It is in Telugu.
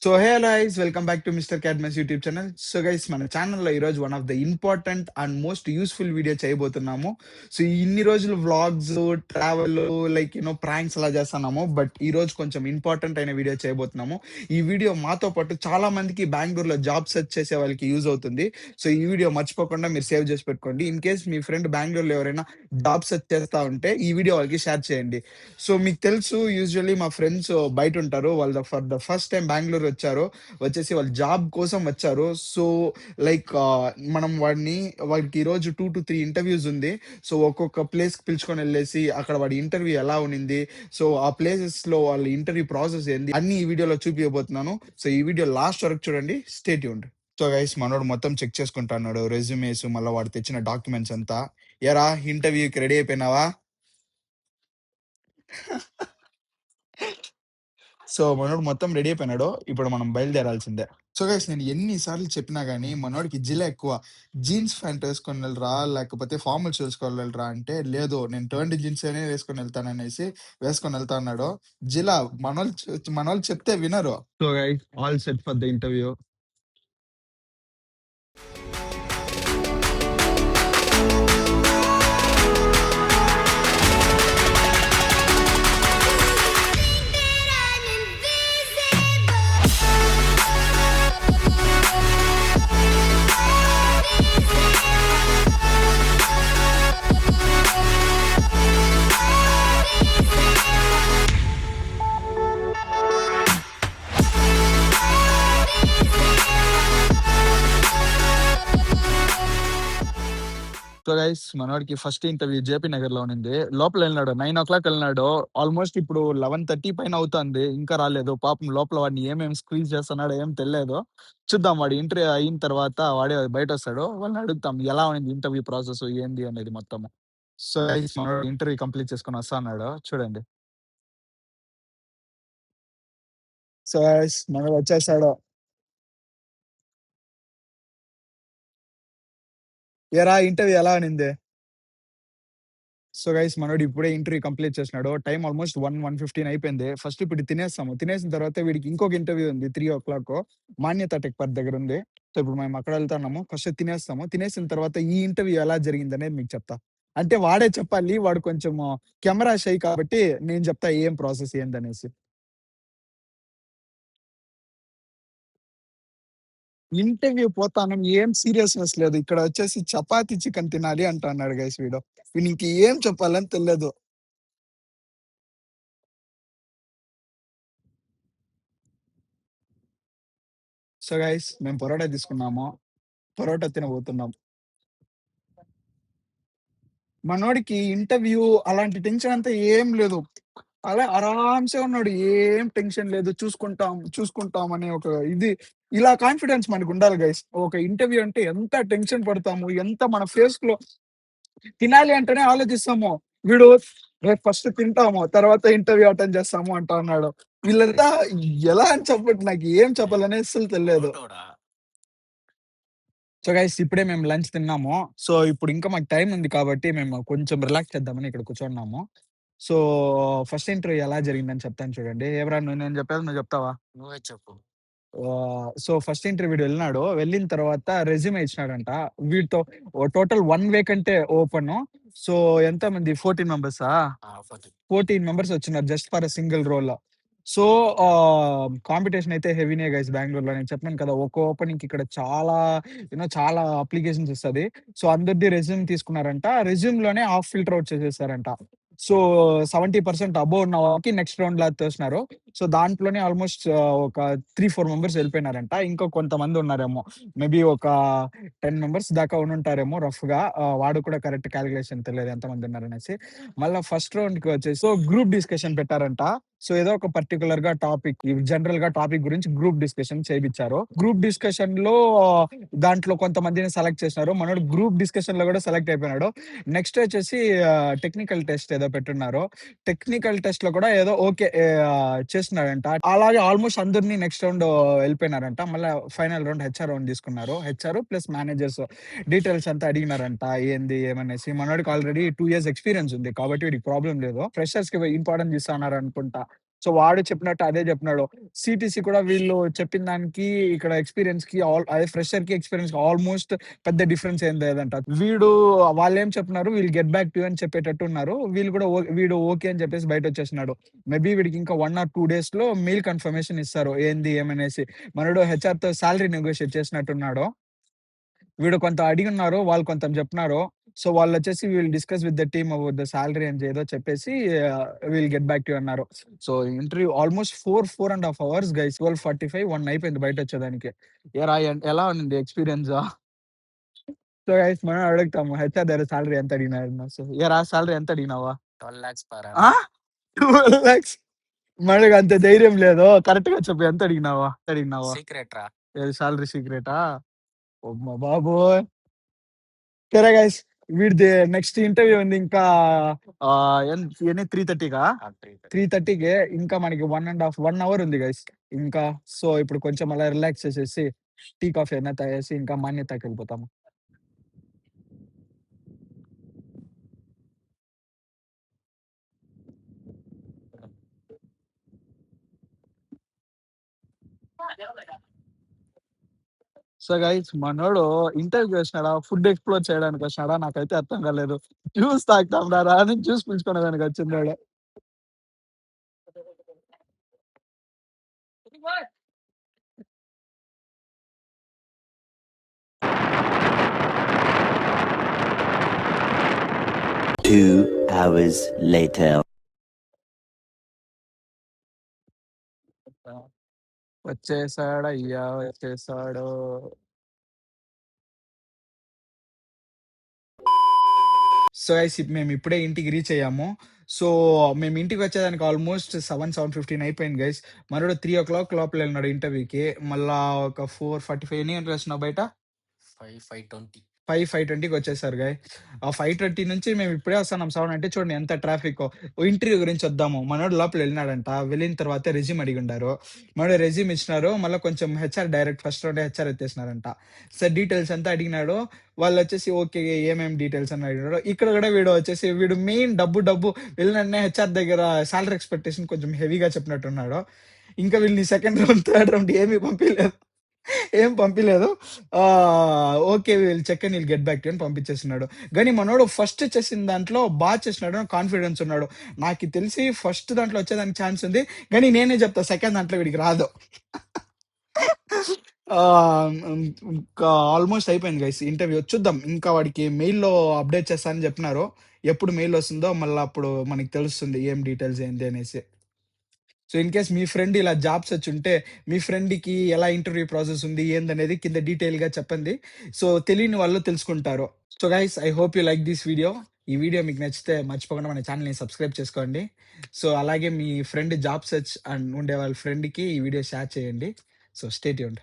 So hey guys welcome back to mister Cadmus YouTube channel. So guys మన ఛానల్లో ఈరోజు one of the important and most useful video చేయబోతున్నాము. సో ఇన్ని రోజులు వ్లాగ్స్, ట్రావెల్, ప్రాంక్స్ అలా చేస్తున్నాము. బట్ ఈ రోజు కొంచెం ఇంపార్టెంట్ అయిన వీడియో చేయబోతున్నాము. ఈ వీడియో మాతో పాటు చాలా మందికి బెంగళూరులో జాబ్ సెర్చ్ చేసే వాళ్ళకి యూజ్ అవుతుంది. సో ఈ వీడియో మర్చిపోకుండా మీరు సేవ్ చేసి పెట్టుకోండి. ఇన్ కేస్ మీ ఫ్రెండ్ బెంగళూరులో ఎవరైనా జాబ్ సెర్చ్ చేస్తా ఉంటే ఈ వీడియో వాళ్ళకి షేర్ చేయండి. సో మీకు తెలుసు, యూజువల్లీ మా ఫ్రెండ్స్ బయట ఉంటారు. వాళ్ళు for the first time Bengaluru వచ్చారు. వచ్చేసి వాళ్ళు జాబ్ కోసం వచ్చారు. సో మనం వాడికి ఈరోజు 2 to 3 ఇంటర్వ్యూస్ ఉంది. సో ఒక్కొక్క ప్లేస్కి పిలుచుకొని వెళ్ళేసి అక్కడ వాడి ఇంటర్వ్యూ ఎలా ఉన్నింది, సో ఆ ప్లేసెస్లో వాళ్ళ ఇంటర్వ్యూ ప్రాసెస్ ఏంది అన్ని ఈ వీడియోలో చూపించబోతున్నాను. సో ఈ వీడియో లాస్ట్ వరకు చూడండి. Stay tuned. సో గైస్ మనోడు మొత్తం చెక్ చేసుకుంటున్నాడు, రెజ్యూమేస్, మళ్ళీ వాడు తెచ్చిన డాక్యుమెంట్స్ అంతా. ఎరా ఇంటర్వ్యూకి రెడీ అయిపోయినావా? సో మనోడు మొత్తం రెడీ అయిపోయినాడు. ఇప్పుడు మనం బయలుదేరాల్సిందే. సో గైస్ నేను ఎన్నిసార్లు చెప్పినా గానీ మనోడికి జిల ఎక్కువ. జీన్స్ ప్యాంట్ వేసుకొని వెళ్ళరా, లేకపోతే ఫార్మల్ షూస్ వేసుకొని వెళ్ళరా అంటే, లేదు నేను టర్న్డ్ జీన్స్ అనే వేసుకొని వెళ్తాననేసి వేసుకొని వెళ్తా అన్నాడు. జిల మనోళ్ళు చెప్తే వినరు. So guys all set for the interview. So guys మనోడికి ఫస్ట్ ఇంటర్వ్యూ జేపీ నగర్ లో ఉన్నింది. లోపల వెళ్ళినాడు, 9 o'clock వెళ్ళినాడు. ఆల్మోస్ట్ ఇప్పుడు 11:30 పైన అవుతుంది, ఇంకా రాలేదు. పాపం లోపల వాడిని ఏమేమి స్క్వీజ్ చేస్తున్నాడో ఏం తెలియదు. చూద్దాం, వాడి ఇంటర్వ్యూ అయిన తర్వాత వాడే బయట వస్తాడు. వాళ్ళని అడుగుతాం ఎలా ఉంది ఇంటర్వ్యూ ప్రాసెస్ ఏంది అనేది మొత్తం. సో గైస్ మనోడు ఇంటర్వ్యూ కంప్లీట్ చేసుకొని వస్తా అన్నాడు, చూడండి. సో గైస్ మనోడు వచ్చేసాడు. ఏరా ఇంటర్వ్యూ ఎలా అనింది? సో గైస్ మనోడు ఇప్పుడే ఇంటర్వ్యూ కంప్లీట్ చేసినాడు. టైం ఆల్మోస్ట్ 1:15 అయిపోయింది. ఫస్ట్ ఇప్పుడు తినేస్తాము. తినేసిన తర్వాత వీడికి ఇంకొక ఇంటర్వ్యూ ఉంది 3 o'clock. మాన్యత టెక్ పార్క్ దగ్గర ఉంది. సో ఇప్పుడు మేము అక్కడ వెళ్తున్నాము. ఫస్ట్ తినేస్తాము. తినేసిన తర్వాత ఈ ఇంటర్వ్యూ ఎలా జరిగిందనేది మీకు చెప్తా. అంటే వాడే చెప్పాలి. వాడు కొంచెం కెమెరా షై కాబట్టి నేను చెప్తా ఏం ప్రాసెస్ ఏందనేసి. ఇంటర్వ్యూ పోతాను, ఏం సీరియస్‌నెస్ లేదు. ఇక్కడ వచ్చేసి చపాతీ, చికెన్ తినాలి అంటన్నాడు గైస్ వీడు. వీనికి ఏం చెప్పాలని తెలీదు. సో గైస్ మేము పరోటా తీసుకున్నాము. పరోటా తినబోతున్నాం. మనోడికి ఇంటర్వ్యూ అలాంటి టెన్షన్ అంతా ఏం లేదు. అలా ఆరాంసే ఉన్నాడు. ఏం టెన్షన్ లేదు. చూసుకుంటాం, చూసుకుంటాం అనే ఒక ఇది. ఇలా కాన్ఫిడెన్స్ మనకుండాలి గైస్. ఒక ఇంటర్వ్యూ అంటే ఎంత టెన్షన్ పడతాము, ఎంత మన ఫేస్‌లో తినాలి అంటేనే ఆలోచిస్తాము. వీడు రేపు ఫస్ట్ తింటాము, తర్వాత ఇంటర్వ్యూ అటెండ్ చేస్తాము అంటా అన్నాడు. వీళ్ళంతా ఎలా అని చెప్పట్టు, నాకు ఏం చెప్పాలని అస్సలు తెలియదు. సో గైస్ ఇప్పుడే మేము లంచ్ తిన్నాము. సో ఇప్పుడు ఇంకా మాకు టైం ఉంది కాబట్టి మేము కొంచెం రిలాక్స్ చేద్దామని ఇక్కడ కూర్చున్నాము. సో ఫస్ట్ ఇంటర్వ్యూ ఎలా జరిగిందని చెప్తాను చూడండి. ఎవరా నేను చెప్పేది నువ్వు చెప్తావా? నువ్వే చెప్పు. సో ఫస్ట్ ఇంటర్వ్యూకి వెళ్ళినాడు. వెళ్ళిన తర్వాత రెజ్యూమే ఇచ్చినాడంట. వీడితో టోటల్ 1 వేకంటే ఓపెను. సో ఎంతమంది 14 మెంబర్సా? 14 మెంబర్స్ వచ్చినారు just for a single role. So competition అయితే హెవీనే గైస్ బెంగుళూరులో. నేను చెప్పాను కదా! ఒక్కో ఓపెనింగ్‌కి ఇక్కడ చాలా చాలా అప్లికేషన్స్ వస్తది. సో అందరిది రెజ్యూమ్ తీసుకున్నారంట. రెజ్యూమ్‌లోనే హాఫ్ ఫిల్టర్ ఔట్ చేసేసారంట. సో 70% అబోవ్ ఉన్న వాళ్ళకి నెక్స్ట్ రౌండ్‌లా తోసినారు. సో దాంట్లోనే ఆల్మోస్ట్ ఒక 3, 4 మెంబర్స్ వెళ్ళిపోయినారంట. ఇంకా కొంతమంది ఉన్నారేమో. మేబీ ఒక 10 మెంబర్స్ దాకా ఉండుంటారేమో రఫ్‌గా. వాడు కూడా కరెక్ట్ కాలిక్యులేషన్ తెలియదు ఎంతమంది ఉన్నారనేసి. మళ్ళా ఫస్ట్ రౌండ్‌కి వచ్చేసి గ్రూప్ డిస్కషన్ పెట్టారంట. సో ఏదో ఒక పర్టిక్యులర్‌గా టాపిక్, జనరల్‌గా టాపిక్ గురించి గ్రూప్ డిస్కషన్ చేపిచ్చారు. గ్రూప్ డిస్కషన్‌లో దాంట్లో కొంతమందిని సెలెక్ట్ చేసినారు. మనోడు గ్రూప్ డిస్కషన్‌లో కూడా సెలెక్ట్ అయిపోయినాడు. నెక్స్ట్ వచ్చేసి టెక్నికల్ టెస్ట్ ఏదో పెట్టున్నారు. టెక్నికల్ టెస్ట్‌లో కూడా ఏదో ఓకే చేస్తున్నాడంట. అలాగే ఆల్మోస్ట్ అందరిని నెక్స్ట్ రౌండ్ వెళ్ళిపోయినారంట. మళ్ళా ఫైనల్ రౌండ్ హెచ్ఆర్ రౌండ్ తీసుకున్నారు. హెచ్ఆర్ ప్లస్ మేనేజర్స్ డీటెయిల్స్ అంతా అడిగినారంట. ఏంది ఏమనేసి. మనోడికి ఆల్రెడీ 2 years ఎక్స్‌పీరియన్స్ ఉంది. కాబట్టి వీడికి ప్రాబ్లమ్ లేదు. ఫ్రెషర్స్‌కి ఇంపార్టెన్స్ ఇస్తా అన్నారు అనుకుంటా. సో, వాడు చెప్పినట్టు అదే చెప్పినాడు. సీటీసీ కూడా వీళ్ళు చెప్పిన దానికి, ఇక్కడ ఎక్స్‌పీరియన్స్‌కి అదే ఫ్రెషర్‌కి, ఎక్స్‌పీరియన్స్‌కి ఆల్‌మోస్ట్ పెద్ద డిఫరెన్స్ ఏం లేదంట. వాళ్ళేం చెప్తున్నారు, "wheel get back to you" అని చెప్పేటట్టు ఉన్నారు. వీళ్ళు కూడా వీడు ఓకే అని చెప్పేసి బయటొచ్చేసినాడు. మేబీ వీడికి ఇంకా 1 ఆర్ 2 డేస్‌లో మెయిల్ కన్ఫర్మేషన్ ఇస్తారు. ఏంది ఏమనేసి. మనోడు హెచ్ఆర్‌తో సాలరీ నెగోషియేట్ చేసినట్టున్నాడు. వీడు కొంత అడిగున్నారు. వాళ్ళు కొంత జెప్పినారు. సో, వాళ్ళొచ్చేసి "will discuss with the team about the salary" అని ఏదో చెప్పేసి "will get back to you" అన్నారు. So, interview almost 4 ½ hours guys. 12:45, 1 అయిపోయింది బయటొచ్చేదానికి. ఏరా ఎలా ఉన్నింది ఎక్స్‌పీరియన్స్? సో, గైస్ మనం అడుగుతాము హెచ్ఆర్ దగ్గర సాలరీ ఎంత అడిగినారు? సో, "ఏరా సాలరీ ఎంత అడిగినావా?" 12 lakhs per ఆ! annum. 12,00,000 మనకంత ధైర్యం లేదు. కరెక్ట్‌గా చెప్పు ఎంత అడిగినావా? Secret రా. ఏది సాలరీ సీక్రెటా? అమ్మ బాబోయ్! సరే గైస్. వీడిది నెక్స్ట్ ఇంటర్వ్యూ ఉంది ఇంకా ఎన్ని 3:30కా? 3:30. 3:30కే ఇంకా మనకి 1 అవర్ ఉంది గైస్. ఇంకా సో, ఇప్పుడు కొంచెం అలా రిలాక్స్ చేసేసి టీ, కాఫీ ఏమైనా తాగేసి ఇంకా మాన్యతకెళ్ళిపోతాము. సో, గైస్ మనోడు ఇంటర్వ్యూకి వచ్చినాడా? ఫుడ్ ఎక్స్‌ప్లోర్ చేయడానికి వచ్చినాడా? నాకైతే అర్థం కాలేదు. జ్యూస్ తాగుతాం రా అని జ్యూస్ పిలుచుకునేదానికి వచ్చిండాడు. 2 hours later. వచ్చేసాడయ్యా! వచ్చేసాడు. సో, గైస్ మేమిప్పుడే ఇంటికి రీచ్ అయ్యాము. సో, మేము ఇంటికొచ్చేదానికి ఆల్‌మోస్ట్ 7:15 అయిపోయింది గైస్. మనోడు 3:00 లోపల ఎళ్ళినాడు ఇంటర్వ్యూకి. మళ్ళా ఒక 4:45 ఎన్ని గంటలకు వచ్చినావు బయట? 5:20. 5:20కి వచ్చేసారు ఆ 5:20 నుంచి మేము ఇప్పుడే వస్తున్నాం 7 అంటే చూడండి ఎంత ట్రాఫిక్కో. ఇంటర్వ్యూ గురించి వద్దాము. మనోడు లోపల వెళ్ళినాడంట. వెళ్ళిన తర్వాత రెజ్యూమ్ అడిగుండారు. మనోడు రెజ్యూమ్ ఇచ్చినారు. మళ్ళా కొంచెం హెచ్ఆర్ డైరెక్ట్ ఫస్ట్ రౌండే హెచ్ఆర్ ఎత్తేసినారంట. సార్ డీటెయిల్స్ అంతా అడిగినాడు. వాళ్ళొచ్చేసి ఓకే. ఏమేం డీటెయిల్స్ అని అడిగినాడు. ఇక్కడ కూడా వీడు మెయిన్ డబ్బు వెళ్ళిన వెంటనే హెచ్ఆర్ దగ్గర సాలరీ ఎక్స్‌పెక్టేషన్ కొంచెం హెవీగా చెప్పినట్టున్నాడు. ఇంకా వీళ్ళని సెకండ్ రౌండ్, థర్డ్ రౌండ్ ఏమి పంపియలేదు. ఏం పంపియలేదు. Okay. We'll check and we'll get back to you అని పంపించేస్తున్నాడు. గానీ మనోడు ఫస్ట్ చేసిన దాంట్లో చేసినాడు. కాన్ఫిడెన్స్ ఉన్నాడు. నాకి తెలిసి ఫస్ట్ దాంట్లో వచ్చేదానికి ఛాన్స్ ఉంది. గానీ నేనే చెప్తా సెకండ్ దాంట్లో వీడికి రాదు. ఇంకా ఆల్‌మోస్ట్ అయిపోయింది గైస్ ఇంటర్వ్యూ. చూద్దాం ఇంకా వాడికి మెయిల్‌లో అప్డేట్ చేస్తా అని చెప్పినారు. ఎప్పుడు మెయిల్ వస్తుందో మళ్ళా అప్పుడు మనకి తెలుస్తుంది ఏం డీటెయిల్స్ ఏంటి అనేసి. So, in case me friend ఇలా జాబ్స్ వచ్చుంటే, మీ ఫ్రెండ్‌కి ఎలా ఇంటర్వ్యూ ప్రాసెస్ ఉంది, ఏందనేది కింద డీటెయిల్‌గా చెప్పండి. సో, తెలియని వాళ్ళు తెలుసుకుంటారు. So, guys I hope you like this video. ఈ వీడియో మీకు నచ్చితే మర్చిపోకుండా మన ఛానెల్‌ని సబ్స్క్రైబ్ చేసుకోండి. సో, అలాగే మీ ఫ్రెండ్ జాబ్ సెర్చ్ ఉండే వాళ్ళ ఫ్రెండ్‌కి ఈ వీడియో షేర్ చేయండి. So, stay tuned.